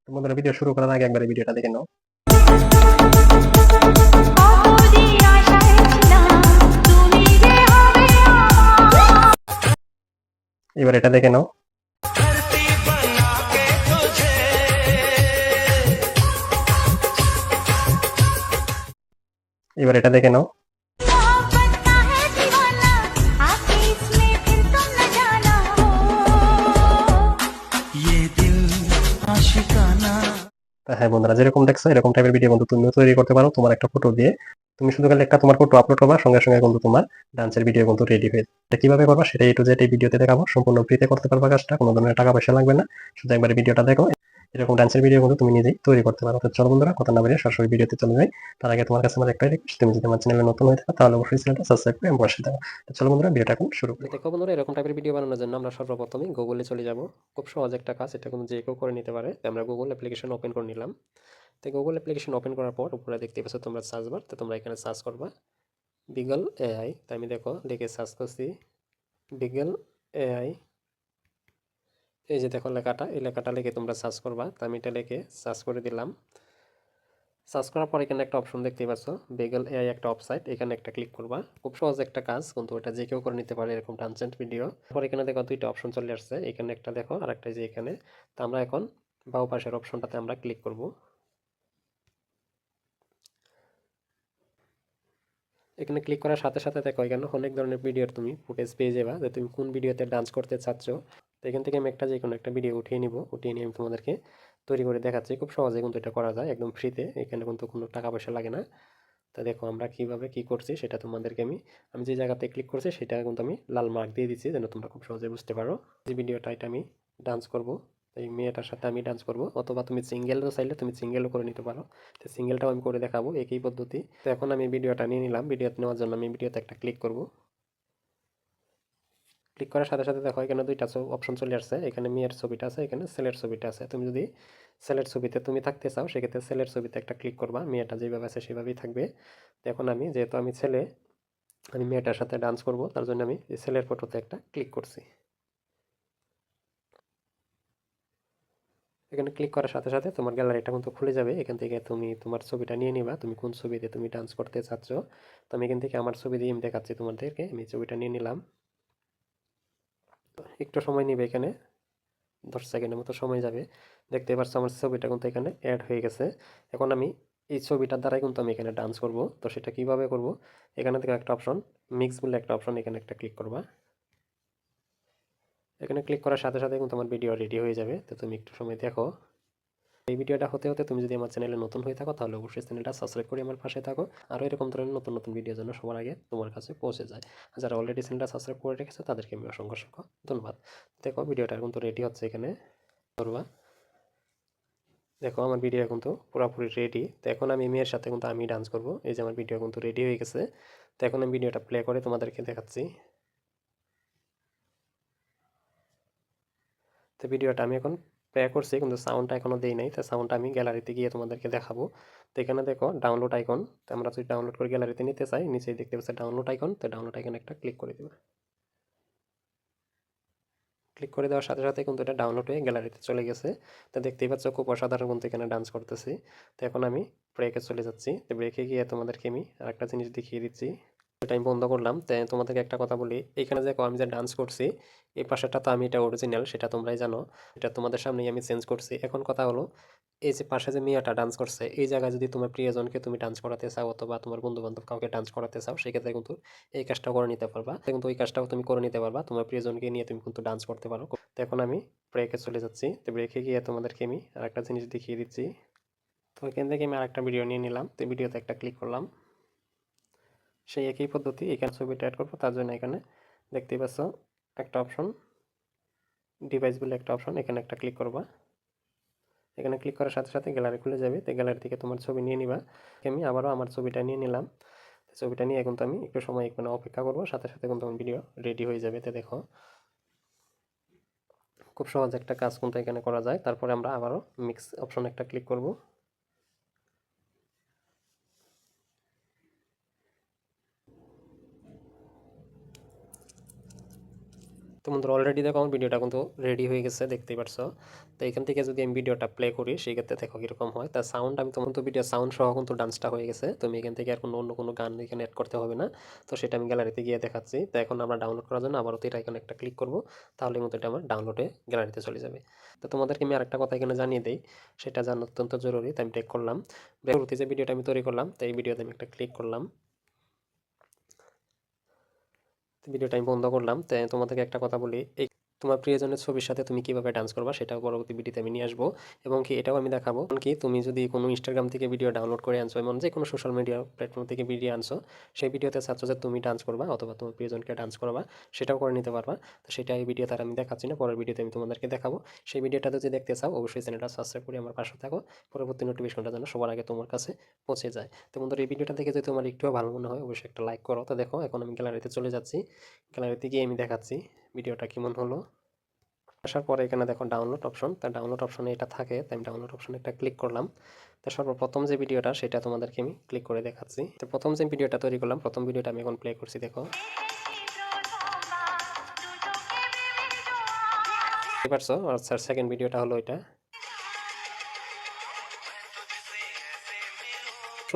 তো বন্ধুরা, ভিডিও শুরু করার আগে একবার এই ভিডিওটা দেখে নাও। এবার এটা দেখে নাও। এবার এটা দেখে নাও। হ্যাঁ বন্ধুরা, যেরকম দেখছো এরকম টাইপের ভিডিও কিন্তু তুমিও তৈরি করতে পারো তোমার একটা ফটো দিয়ে। তুমি শুধু খালি একটা তোমার ফটো আপলোড করবা, সঙ্গে সঙ্গে কিন্তু তোমার ডান্সের ভিডিও কিন্তু রেডি হয়ে যাবে। এটা কিভাবে করবা সেটা A to Z এই ভিডিওতে দেখাবো। সম্পূর্ণ ফ্রিতে করতে পারবা কাজটা, কোনো ধরনের টাকা পয়সা লাগবে না। শুধু একবার ভিডিওটা দেখো, এরকম ডান্সের ভিডিও কিন্তু তুমি নিজেই তৈরি করতে পারো। তো চলো বন্ধুরা, কথা না বাড়িয়ে সরাসরি ভিডিওতে চলে যাই। তার আগে তোমার কাছে আমার একটাই রিকোয়েস্ট, তুমি যদি আমার চ্যানেলে নতুন হয়ে থাকো তাহলে অবশ্যই চ্যানেলটা সাবস্ক্রাইব করে বসে দাও। তো চলো বন্ধুরা, ভিডিওটা এখন শুরু করি। দেখো বন্ধুরা, এরকম টাইপের ভিডিও বানানোর জন্য আমরা সর্বপ্রথমে গুগলে চলে যাব। খুব সহজ একটা কাজ, এটা কিন্তু যে কেউ করে নিতে পারে। আমরা গুগল অ্যাপ্লিকেশন ওপেন করে নিলাম। তো গুগল অ্যাপ্লিকেশন ওপেন করার পর উপরে দেখতে পাচ্ছ তোমরা সার্চ বার, তো তোমরা এখানে সার্চ করবা বিগল এআই। তো আমি দেখো লিখে সার্চ করছি বিগল এআই। এই যে দেখো লেখাটা, এই লেখাটা লিখে তোমরা সার্চ করবা। তো আমি এটা লিখে সার্চ করে দিলাম। সার্চ করার পর এখানে একটা অপশন দেখতে পাচ্ছ বিগল এআই, একটা ওয়েবসাইট, এখানে একটা ক্লিক করবা। খুব সহজ একটা কাজ, কিন্তু এটা যে কেউ করে নিতে পারে এরকম ট্রান্সজেন্ট ভিডিও। তারপর এখানে দেখো দুইটা অপশন চলে আসছে, এখানে একটা দেখো আর একটা যে এখানে। তো আমরা এখন বাম পাশের অপশনটাতে আমরা ক্লিক করব। এখানে ক্লিক করার সাথে সাথে দেখো এখানে অনেক ধরনের ভিডিওর তুমি ফুটেজ পেয়ে যাবা, যে তুমি কোন ভিডিওতে ডান্স করতে চাচ্ছ। তো এখান থেকে আমি একটা যে কোনো একটা ভিডিও উঠিয়ে নিব, উঠিয়ে নিয়ে আমি তোমাদেরকে তৈরি করে দেখাচ্ছি। খুব সহজে কিন্তু এটা করা যায়, একদম ফ্রিতে, এখানে কিন্তু কোনো টাকা পয়সা লাগে না। তো দেখো আমরা কিভাবে কি করছি সেটা তোমাদেরকে আমি আমি যে জায়গাতে ক্লিক করছি সেটা কিন্তু আমি লাল মার্ক দিয়ে দিচ্ছি, যেন তোমরা খুব সহজে বুঝতে পারো। যে ভিডিওটা এটা আমি ডান্স করব, এই মেয়েটার সাথে আমি ডান্স করব, অথবা তুমি সিঙ্গেলও চাইলে তুমি সিঙ্গেলও করে নিতে পারো। তো সিঙ্গেলটাও আমি করে দেখাবো একই পদ্ধতি। তো এখন আমি ভিডিওটা নিয়ে নিলাম, ভিডিও নেওয়ার জন্য আমি ভিডিওতে একটা ক্লিক করব। ক্লিক করার সাথে সাথে দেখো এখানে দুইটা অপশন চলে আসছে, এখানে মেয়ের ছবিটা আছে, এখানে ছেলের ছবিটা আছে। তুমি যদি ছেলের ছবিতে তুমি থাকতে চাও সেক্ষেত্রে ছেলের ছবিতে একটা ক্লিক করবা, মেয়েটা যেভাবে আছে সেভাবেই থাকবে। এখন আমি যেহেতু আমি ছেলে, আমি মেয়েটার সাথে ডান্স করব, তার জন্য আমি এই ছেলের ফটোতে একটা ক্লিক করছি। এখানে ক্লিক করার সাথে সাথে তোমার গ্যালারিটা কিন্তু খুলে যাবে, এখান থেকে তুমি তোমার ছবিটা নিয়ে নিবা, তুমি কোন ছবিতে তুমি ডান্স করতে চাচ্ছ। তো আমি এখান থেকে আমার ছবি দিয়ে আমি দেখাচ্ছি তোমাদেরকে, আমি ছবিটা নিয়ে নিলাম। একটু সময় নিবে, এখানে 10 সেকেন্ডের মতো সময় যাবে। দেখতে পাচ্ছ আমার ছবিটা কিন্তু এখানে অ্যাড হয়ে গেছে। এখন আমি এই ছবিটার দ্বারাই কিন্তু আমি এখানে ডান্স করব। তো সেটা কিভাবে করব, এখানে থেকে একটা অপশন মিক্স বলে একটা অপশন, এখানে একটা ক্লিক করবা। এখানে ক্লিক করার সাথে সাথে কিন্তু আমার ভিডিও রেডি হয়ে যাবে। তো তুমি একটু সময় দেখো। এই ভিডিওটা হতে হতে তুমি যদি আমার চ্যানেলে নতুন হয়ে থাকো তাহলে অবশ্যই চ্যানেলটা সাবস্ক্রাইব করে আমার পাশে থাকো, আরও এরকম ধরনের নতুন নতুন ভিডিওর জন্য সবার আগে তোমার কাছে পৌঁছে যায়। আর যারা অলরেডি চ্যানেলটা সাবস্ক্রাইব করে রেখেছে তাদেরকে আমি অসংখ্য অসংখ্য ধন্যবাদ। দেখো ভিডিওটা কিন্তু রেডি হচ্ছে, এখানে করবা। দেখো আমার ভিডিও কিন্তু পুরোপুরি রেডি। তো এখন আমি মেয়ের সাথে কিন্তু আমি ডান্স করব। এই যে আমার ভিডিও কিন্তু রেডি হয়ে গেছে। তো এখন আমি ভিডিওটা প্লে করে তোমাদেরকে দেখাচ্ছি। তো ভিডিওটা আমি এখন প্লে করছি, কিন্তু সাউন্ডটা এখনো দেই নাই। তো সাউন্ডটা আমি গ্যালারিতে গিয়ে তোমাদেরকে দেখাবো। তো এখানে দেখো ডাউনলোড আইকন, তো আমরা যদি ডাউনলোড করে গ্যালারিতে নিতে চাই, নিচেই দেখতে পাচ্ছি ডাউনলোড আইকন। তো ডাউনলোড আইকনে একটা ক্লিক করে দেবো। ক্লিক করে দেওয়ার সাথে সাথে কিন্তু এটা ডাউনলোড হয়ে গ্যালারিতে চলে গেছে। তো দেখতেই পাচ্ছ খুব অসাধারণ কিন্তু এখানে ডান্স করতেছি। তো এখন আমি ব্রেকে চলে যাচ্ছি। তো ব্রেকে গিয়ে তোমাদেরকে আমি আরেকটা জিনিস দেখিয়ে দিচ্ছি। এটা আমি বন্ধ করলাম। তো তোমাদেরকে একটা কথা বলি, এখানে যে আমি যে ডান্স করছি এই পাশেটা তো আমি এটা অরিজিনাল, সেটা তোমরাই জানো। এটা তোমাদের সামনেই আমি চেঞ্জ করছি। এখন কথা হলো, এই যে পাশে যে মিয়াটা ডান্স করছে এই জায়গায় যদি তোমার প্রিয়জনকে তুমি ডান্স করাতে চাও, অথবা তোমার বন্ধু বান্ধব কাউকে ডান্স করাতে চাও, সেক্ষেত্রে কিন্তু এই কাজটা করে নিতে পারবা। কিন্তু ওই কাজটাও তুমি করে নিতে পারবা, তোমার প্রিয়জনকে নিয়ে তুমি কিন্তু ডান্স করতে পারো। তো এখন আমি ব্রেকে চলে যাচ্ছি। তো ব্রেকে গিয়ে তোমাদেরকে আমি আরেকটা জিনিস দেখিয়ে দিচ্ছি। তো এখান থেকে আমি আরেকটা ভিডিও নিয়ে নিলাম। তো ভিডিওতে একটা ক্লিক করলাম। সেই একই পদ্ধতি এখানে ছবিটা অ্যাড করবো, তার জন্য এখানে দেখতেই পাচ্ছ একটা অপশন ডিভাইস বলে একটা অপশন, এখানে একটা ক্লিক করবা। এখানে ক্লিক করার সাথে সাথে গ্যালারি খুলে যাবে। তো গ্যালারি থেকে তোমার ছবি নিয়ে নিবা। আমি আবারও আমার ছবিটা নিয়ে নিলাম। ছবিটা নিয়ে এখন তো আমি একটু সময় এখানে অপেক্ষা করবো, সাথে সাথে কিন্তু আমার ভিডিও রেডি হয়ে যাবে। তো দেখো খুব সহজ একটা কাজ কিন্তু এখানে করা যায়। তারপরে আমরা আবারও মিক্স অপশন একটা ক্লিক করব। তো বন্ধুরা অলরেডি দেখো আমার ভিডিওটা কিন্তু রেডি হয়ে গেছে, দেখতেই পারছো। তো এখান থেকে যদি আমি ভিডিওটা প্লে করি সেক্ষেত্রে দেখো কীরকম হয়। তার সাউন্ড আমি তোমার তো ভিডিও সাউন্ড সহ কিন্তু ডান্সটা হয়ে গেছে। তুমি এখান থেকে আর অন্য কোনো গান এখানে অ্যাড করতে হবে না। তো সেটা আমি গ্যালারিতে গিয়ে দেখাচ্ছি। তো এখন আমরা ডাউনলোড করার জন্য আবারও এটা এখানে একটা ক্লিক করবো, তাহলে মতো এটা আমার ডাউনলোডে গ্যালারিতে চলে যাবে। তো তোমাদেরকে আমি আরেকটা কথা এখানে জানিয়ে দিই, সেটা জানা অত্যন্ত জরুরি। তাই আমি ব্রেক করলাম, ব্রেক যে ভিডিওটা আমি তৈরি করলাম, তো এই ভিডিওতে আমি একটা ক্লিক করলাম, ভিডিওটা আমি বন্ধ করলাম। তাই তোমাদেরকে একটা কথা বলি, এই তোমার প্রিয়জনের ছবির সাথে তুমি কিভাবে ডান্স করবা সেটাও পরবর্তী ভিডিওতে আমি নিয়ে আসবো। এবং কি এটাও আমি দেখাবো কি তুমি যদি কোনো ইনস্টাগ্রাম থেকে ভিডিও ডাউনলোড করে আনছো, এমন যে কোনো সোশ্যাল মিডিয়া প্ল্যাটফর্ম থেকে ভিডিও আনছো, সেই ভিডিওতে চাচ্ছ যে তুমি ডান্স করবা অথবা তোমার প্রিয়জনকে ডান্স করবা, সেটাও করে নিতে পারবা। তো সেটা এই ভিডিও তার আমি দেখাচ্ছি না, পরের ভিডিওতে আমি তোমাদেরকে দেখাবো। সেই ভিডিওটা যদি দেখতে চাও অবশ্যই চ্যানেলটা সাবস্ক্রাইব করে আমার পাশে থাকো, পরবর্তী নোটিফিকেশনটা যেন সবার আগে তোমার কাছে পৌঁছে যায়। তো বন্ধুরা এই ভিডিওটা দেখে যদি তোমার একটুও ভালো মনে হয় অবশ্যই একটা লাইক করো। তো দেখো এখন আমি গ্যালারিতে চলে যাচ্ছি, গ্যালারিতে গিয়ে আমি দেখাচ্ছি ভিডিওটা কেমন হলো। আসার পরে এখানে দেখো ডাউনলোড অপশন, তা ডাউনলোড অপশনে এটা থাকে, তাই আমি ডাউনলোড অপশনে একটা ক্লিক করলাম। তো সর্বপ্রথম যে ভিডিওটা সেটা তোমাদেরকে আমি ক্লিক করে দেখাচ্ছি। তো প্রথম যে ভিডিওটা তৈরি করলাম, প্রথম ভিডিওটা আমি এখন প্লে করছি, দেখো বুঝতে পারছো। আচ্ছা সেকেন্ড ভিডিওটা হলো এটা,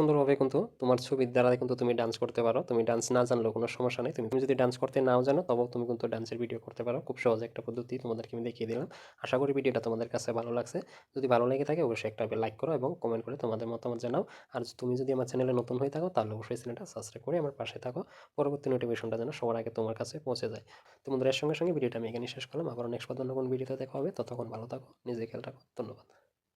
সুন্দরভাবে কিন্তু তোমার ছবির দ্বারা কিন্তু তুমি ডান্স করতে পারো। তুমি ডান্স না জানলেও কোনো সমস্যা নেই, তুমি যদি ডান্স করতে নাও জানো তবেও তুমি কিন্তু ডান্সের ভিডিও করতে পারো। খুব সহজ একটা পদ্ধতি তোমাদেরকে আমি দেখিয়ে দিলাম। আশা করি ভিডিওটা তোমাদের কাছে ভালো লাগছে। যদি ভালো লেগে থাকে অবশ্যই একটা লাইক করো এবং কমেন্ট করে তোমাদের মতামত জানাও। আর তুমি যদি আমার চ্যানেলে নতুন হয়ে থাকো তাহলে অবশ্যই চ্যানেলটা সাবস্ক্রাইব করে আমার পাশে থাকো, পরবর্তী নোটিফিকেশনটা যেন সবার আগে তোমার কাছে পৌঁছে যায়। তো বন্ধুরা এর সঙ্গে সঙ্গে ভিডিওটা আমি এখানে শেষ করলাম, আবার নেক্সট অন্য কোনো ভিডিওতে দেখা হবে। ততক্ষণ ভালো থাকো, নিজে খেয়াল রাখো, ধন্যবাদ।